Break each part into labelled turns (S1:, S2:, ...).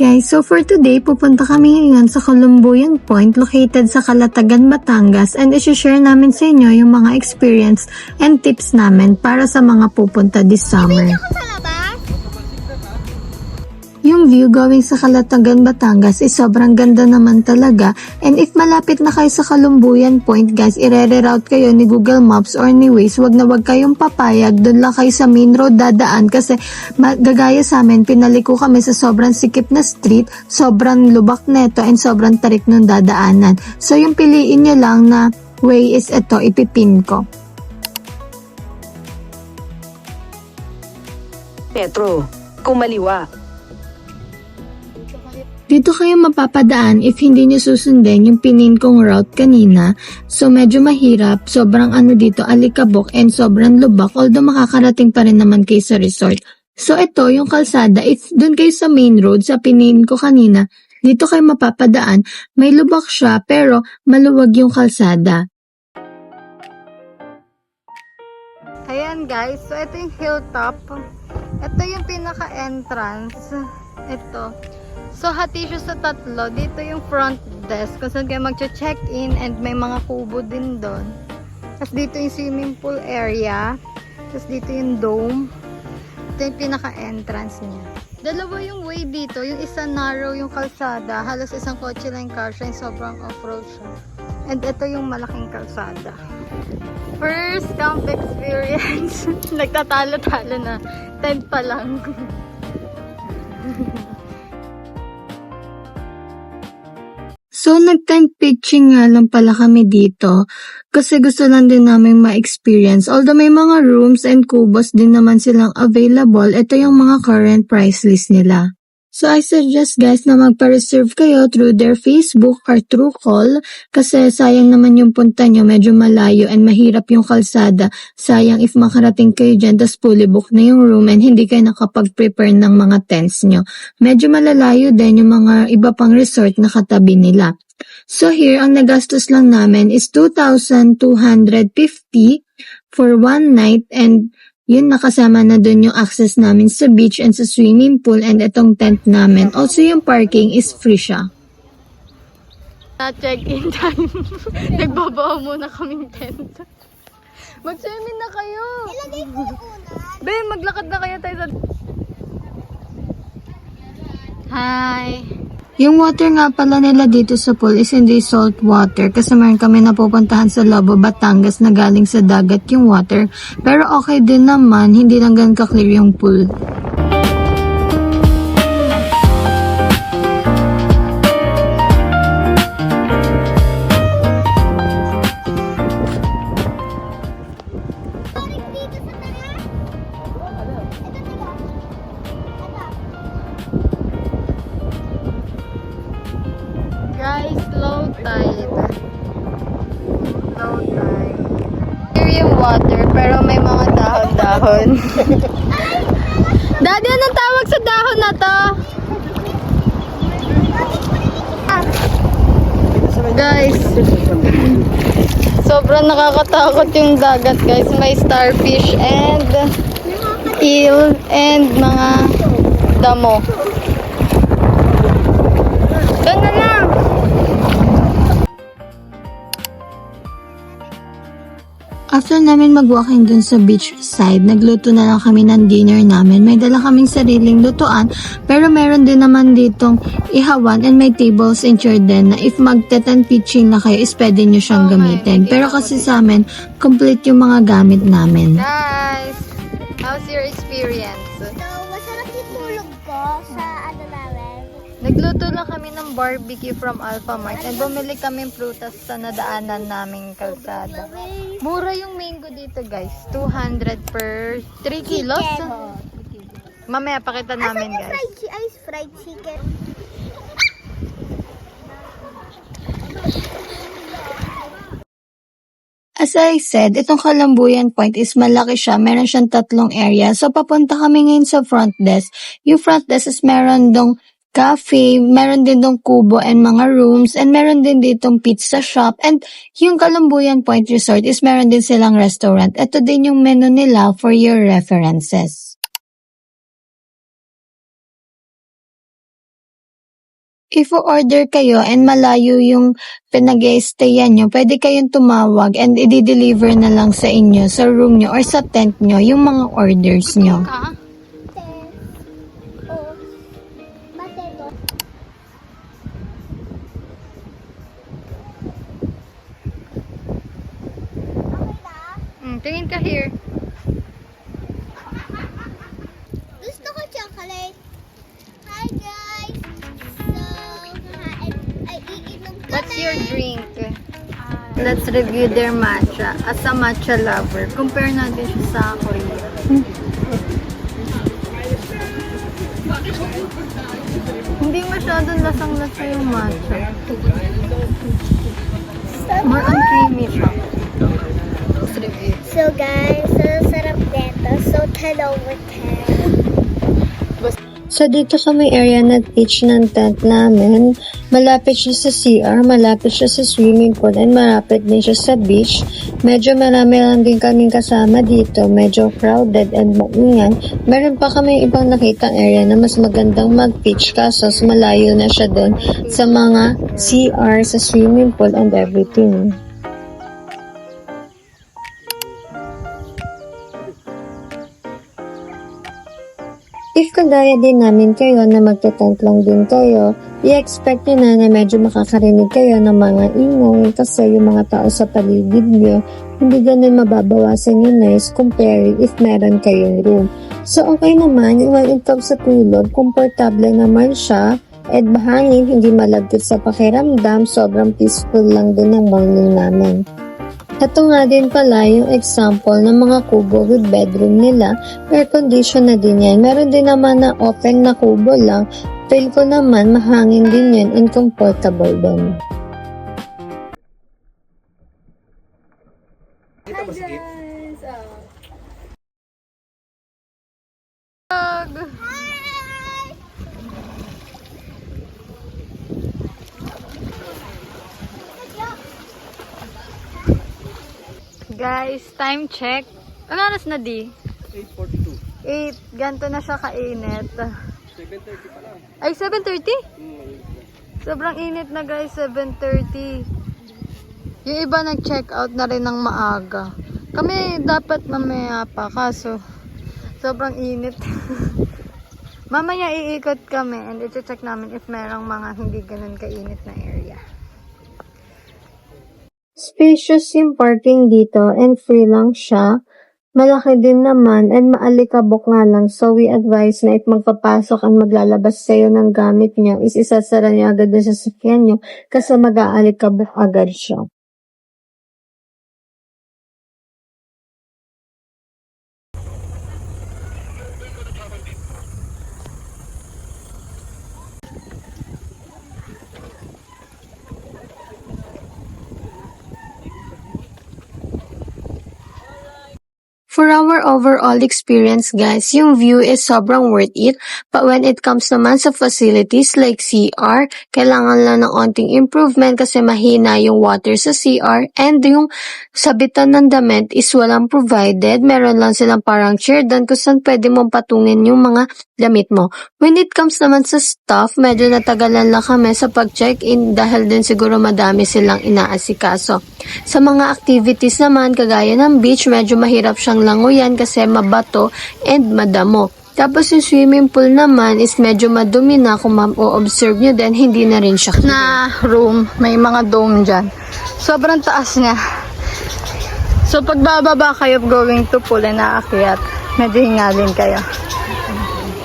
S1: guys, so for today, pupunta kami ngayon sa Columbuyan Point located sa Calatagan, Batangas, and isi-share namin sa inyo yung mga experience and tips namin para sa mga pupunta this summer. Yung view going sa Calatagan, Batangas is sobrang ganda naman talaga, and if malapit na kayo sa Columbuyan Point guys, i-reroute kayo ni Google Maps or ni Waze, wag na wag kayong papayag, doon lang kayo sa main road dadaan kasi gagaya sa amin, pinaliko kami sa sobrang sikip na street, sobrang lubak neto and sobrang tarik ng dadaanan. So yung piliin nyo lang na way is ito, ipipin ko.
S2: Petro, kumaliwa.
S1: Dito kayo mapapadaan if hindi nyo susundin yung pinin kong route kanina. So medyo mahirap, sobrang dito alikabok and sobrang lubak, although makakarating pa rin naman kayo sa resort. So ito yung kalsada, if dun kayo sa main road sa pinin ko kanina, dito kayo mapapadaan, may lubak siya pero maluwag yung kalsada. Ayan guys, so ito yung hilltop. Ito yung pinaka-entrance. Ito. So, hati siya sa tatlo. Dito yung front desk. Kung saan kayo mag-check-in and may mga kubo din doon. Tapos dito yung swimming pool area. Tapos dito yung dome. Ito yung pinaka-entrance niya. Dalawa yung way dito. Yung isa narrow yung kalsada. Halos isang kotse lang yung car siya. Yung sobrang off-road siya. And ito yung malaking kalsada. First camp experience. Nagtatalo-talo na. Tent pa lang. So, nag-tent pitching nga lang pala kami dito kasi gusto lang din namin ma-experience. Although may mga rooms and kubos din naman silang available, ito yung mga current price list nila. So, I suggest guys na magpa-reserve kayo through their Facebook or through call kasi sayang naman yung punta nyo, medyo malayo and mahirap yung kalsada. Sayang if makarating kayo dyan, tas fully book na yung room and hindi kayo nakapag-prepare ng mga tents nyo. Medyo malalayo din yung mga iba pang resort na katabi nila. So here, ang nagastos lang namin is 2,250 for one night and yun, nakasama na dun yung access namin sa beach and sa swimming pool and itong tent namin. Also, yung parking is free siya. Check-in time. Nagbabaw muna kaming tent. Mag-swimming na kayo.
S3: Ilagay ko yung unan.
S1: Ben, maglakad na kayo tayo sa... Hi! Yung water nga pala nila dito sa pool is hindi salt water kasi meron kami napupuntahan sa Lobo, Batangas na galing sa dagat yung water. Pero okay din naman, hindi lang ganun ka-clear yung pool. Guys, low tide. Low tide. Here yung water, pero may mga dahon-dahon. Daddy, anong tawag sa dahon na to? Guys, sobrang nakakatakot yung dagat guys. May starfish and eel and mga damo. Doon na lang! After namin mag-walking dun sa beach side, nagluto na lang kami ng dinner namin. May dala kaming sariling lutuan, pero meron din naman ditong ihawan and may tables and chair din na if mag-tent pitching na kayo, is pwede nyo siyang gamitin. Pero kasi sa amin, complete yung mga gamit namin. Guys, how's your experience?
S3: So, masarap yung tulog ko sa namin.
S1: Nagluto lang kami ng barbecue from Alpha Mart and bumili kami prutas sa nadaanan naming kalsada. Mura yung mango dito guys, 200 per 3 kilos. Mamaya pakita namin guys.
S3: Fried chicken.
S1: As I said, itong Columbuyan Point is malaki siya. Meron siyang 3 area. So, papunta kami ngayon sa front desk. Yung front desk is meron dong cafe, meron din dong kubo and mga rooms, and meron din ditong pizza shop. And yung Columbuyan Point Resort is meron din silang restaurant. Ito din yung menu nila for your references. If order kayo and malayo yung pinag-i-stayan nyo, pwede kayong tumawag and i-deliver na lang sa inyo, sa room nyo or sa tent nyo, yung mga orders nyo.
S3: Oh, mateto. Okay na?
S1: Tingin ka here.
S3: Gusto ko chocolate. Hi guys! So, ay iinom kami.
S1: What's your drink? Let's review their matcha. As a matcha lover, compare natin siya sa Korea. Hindi masyadong lasang-lasa yung matcha. More on creamy siya. Let's review.
S3: So guys, so sarap nito. So 10 over 10.
S1: So, dito sa may area na pitch ng tent namin, malapit siya sa CR, malapit siya sa swimming pool, and malapit din siya sa beach. Medyo marami lang din kaming kasama dito, medyo crowded and maingay. Meron pa kami ibang nakitang area na mas magandang mag-pitch kaso malayo na siya doon sa mga CR, sa swimming pool and everything. If kagaya din namin kayo na magte-tent lang din kayo, i-expect nyo na medyo makakarinig kayo ng mga ingay kasi yung mga tao sa paligid nyo, hindi ganun mababawasan yung noise comparing if meron kayong room. So okay naman, when it comes sa tulog, komportable naman siya, at bahangin, hindi malagkit sa pakiramdam, sobrang peaceful lang din ang morning namin. Ito nga din pala yung example ng mga kubo with bedroom nila. Air condition na din yan. Meron din naman na open na kubo lang. Feel ko naman mahangin din yan and comfortable din.
S4: Hi guys!
S1: Guys, time check. Ano oras na di?
S4: 8:42.
S1: 8. Ganto na siya kainit.
S4: 7:30 pa lang.
S1: Ay, 7:30? Sobrang init na guys, 7:30. Yung iba nag-check out na rin ng maaga. Kami dapat mamaya pa, kaso sobrang init. Mamaya iikot kami and i-check namin if merong mga hindi ganun kainit na area. Spacious yung parking dito and free lang siya. Malaki din naman and maalikabok nga lang. So we advise na if magpapasok ang maglalabas sa'yo ng gamit niya is isasara niya agad na sa sasakyan niyo kasi mag-aalikabok agad siya. For our overall experience guys, yung view is sobrang worth it. But when it comes naman sa facilities like CR, kailangan lang ng onting improvement kasi mahina yung water sa CR and yung sabitan ng damit is walang provided. Meron lang silang parang chair doon kung saan pwede mong patungin yung mga damit mo. When it comes naman sa staff, medyo natagalan lang kami sa pag-check-in dahil din siguro madami silang inaasikaso. Sa mga activities naman, kagaya ng beach, medyo mahirap siyang languyan kasi mabato and madamo. Tapos yung swimming pool naman is medyo madumi na kung ma-observe nyo din, hindi na rin siya na room, may mga dome dyan. Sobrang taas niya. So pag bababa kayo going to pool and naakyat, medyo hingalin kayo.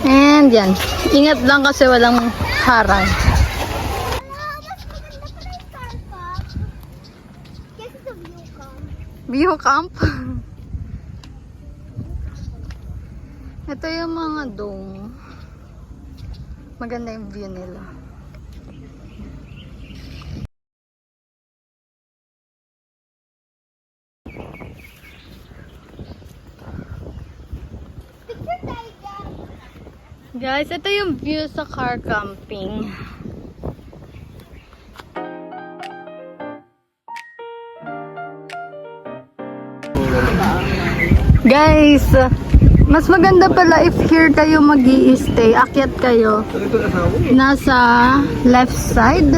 S1: And yan, ingat lang kasi walang harang. View camp. Ito yung mga dome. Maganda yung view nila. Guys, ito yung view sa car camping. Guys, Mas maganda pala if here kayo mag-i-stay. Akyat kayo. Nasa left side.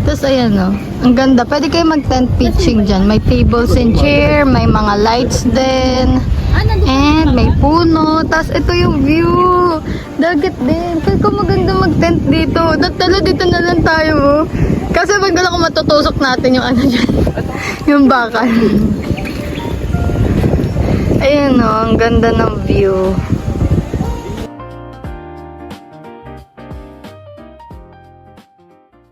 S1: Tapos ayan o. Ang ganda. Pwede kayo mag-tent pitching dyan. May tables and chair. May mga lights din. And may puno. Tapos ito yung view. Dagat din. Pwede ko maganda mag-tent dito. Tala dito na lang tayo. Oh. Kasi maganda kung matutusok natin yung ano dyan. Yung bakal. Ayan o. Ang ganda ng view.